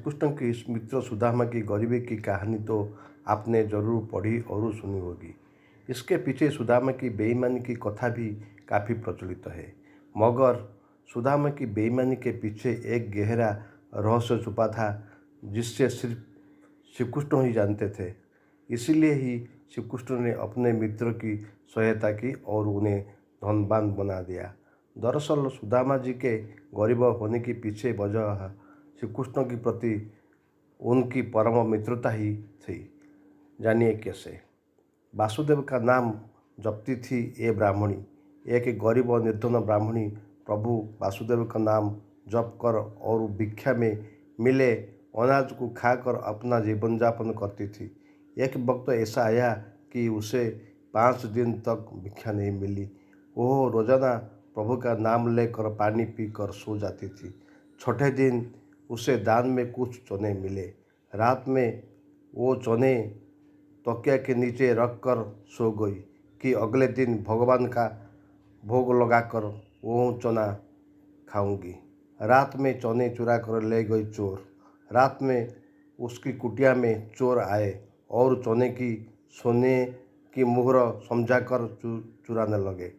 कृष्ण की इस मित्र सुदामा की गरीबी की कहानी तो आपने जरूर पढ़ी और सुनी होगी। इसके पीछे सुदामा की बेईमानी की कथा भी काफ़ी प्रचलित है, मगर सुदामा की बेईमानी के पीछे एक गहरा रहस्य छुपा था जिससे सिर्फ श्री कृष्ण ही जानते थे। इसीलिए ही श्री कृष्ण ने अपने मित्र की सहायता की और उन्हें धनवान बना दिया। दरअसल सुदामा जी के गरीब होने के पीछे वजह श्री कृष्ण के प्रति उनकी परम मित्रता ही थी। जानिए कैसे। वासुदेव का नाम जपती थी ये ब्राह्मणी। एक गरीब और निर्धन ब्राह्मणी प्रभु वासुदेव का नाम जप कर और भिक्षा में मिले अनाज को खाकर अपना जीवन यापन करती थी। एक वक्त ऐसा आया कि उसे 5 दिन तक भिक्षा नहीं मिली। वह रोजाना प्रभु का नाम लेकर पानी पीकर सो जाती थी। छठे दिन उसे दान में कुछ चने मिले। रात में वो चने तकिया के नीचे रख कर सो गई कि अगले दिन भगवान का भोग लगाकर वो चना खाऊंगी। रात में चने चुरा कर ले गई चोर। रात में उसकी कुटिया में चोर आए और चने की सोने की मुहर समझाकर चुराने लगे।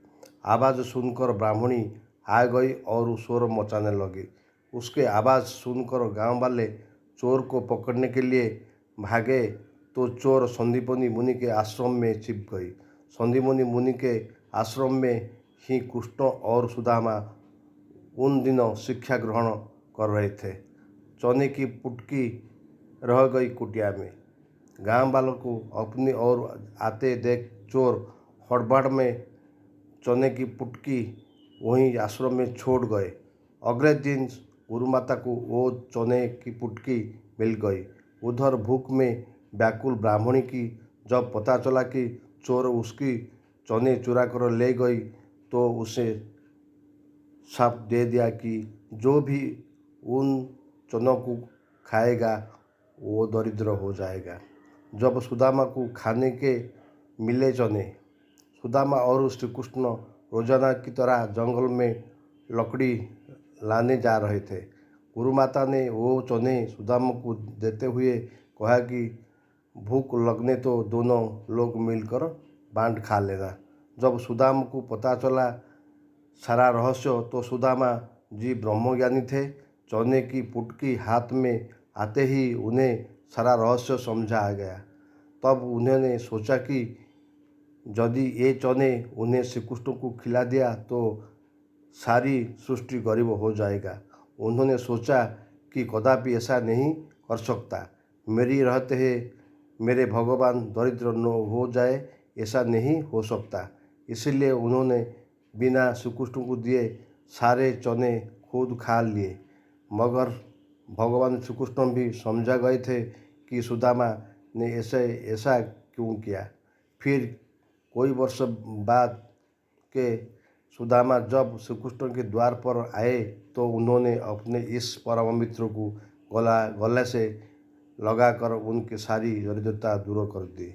आवाज़ सुनकर ब्राह्मणी आ गई और शोर मचाने लगी। उसके आवाज़ सुनकर गांव वाले चोर को पकड़ने के लिए भागे तो चोर संदीपनी मुनि के आश्रम में छिप गई। संदीपनी मुनि के आश्रम में ही कृष्ण और सुदामा उन दिनों शिक्षा ग्रहण कर रहे थे। चने की पुटकी रह गई कुटिया में। गांव वालों को अपनी ओर आते देख चोर हड़बड़ में चने की पुटकी वहीं आश्रम में छोड़ गए। अगले दिन गुरु माता को वो चने की पुटकी मिल गई। उधर भूख में व्याकुल ब्राह्मणी की जब पता चला कि चोर उसकी चने चुरा कर ले गई तो उसे शाप दे दिया कि जो भी उन चनों को खाएगा वो दरिद्र हो जाएगा। जब सुदामा को खाने के मिले चने, सुदामा और श्री कृष्ण रोजाना की तरह जंगल में लकड़ी लाने जा रहे थे। गुरु माता ने वो चने सुदामा को देते हुए कहा कि भूख लगने तो दोनों लोग मिलकर बांट खा लेना। जब सुदामा को पता चला सारा रहस्य तो सुदामा जी ब्रह्मज्ञानी थे। चने की पुटकी हाथ में आते ही उन्हें सारा रहस्य समझा आ गया। तब उन्होंने सोचा कि यदि ये चने उन्हें श्री कृष्ण को खिला दिया तो सारी सृष्टि गरीब हो जाएगा। उन्होंने सोचा कि कदापि ऐसा नहीं कर सकता। मेरी रहते हैं मेरे भगवान दरिद्र न हो जाए, ऐसा नहीं हो सकता। इसलिए उन्होंने बिना श्री कृष्ण को दिए सारे चने खुद खा लिए। मगर भगवान श्री कृष्ण भी समझा गए थे कि सुदामा ने ऐसा क्यों किया। फिर कोई वर्ष बाद के सुदामा जब श्री कृष्ण के द्वार पर आए तो उन्होंने अपने इस परम मित्र को गले से लगाकर उनकी सारी दरिद्रता दूर कर दी।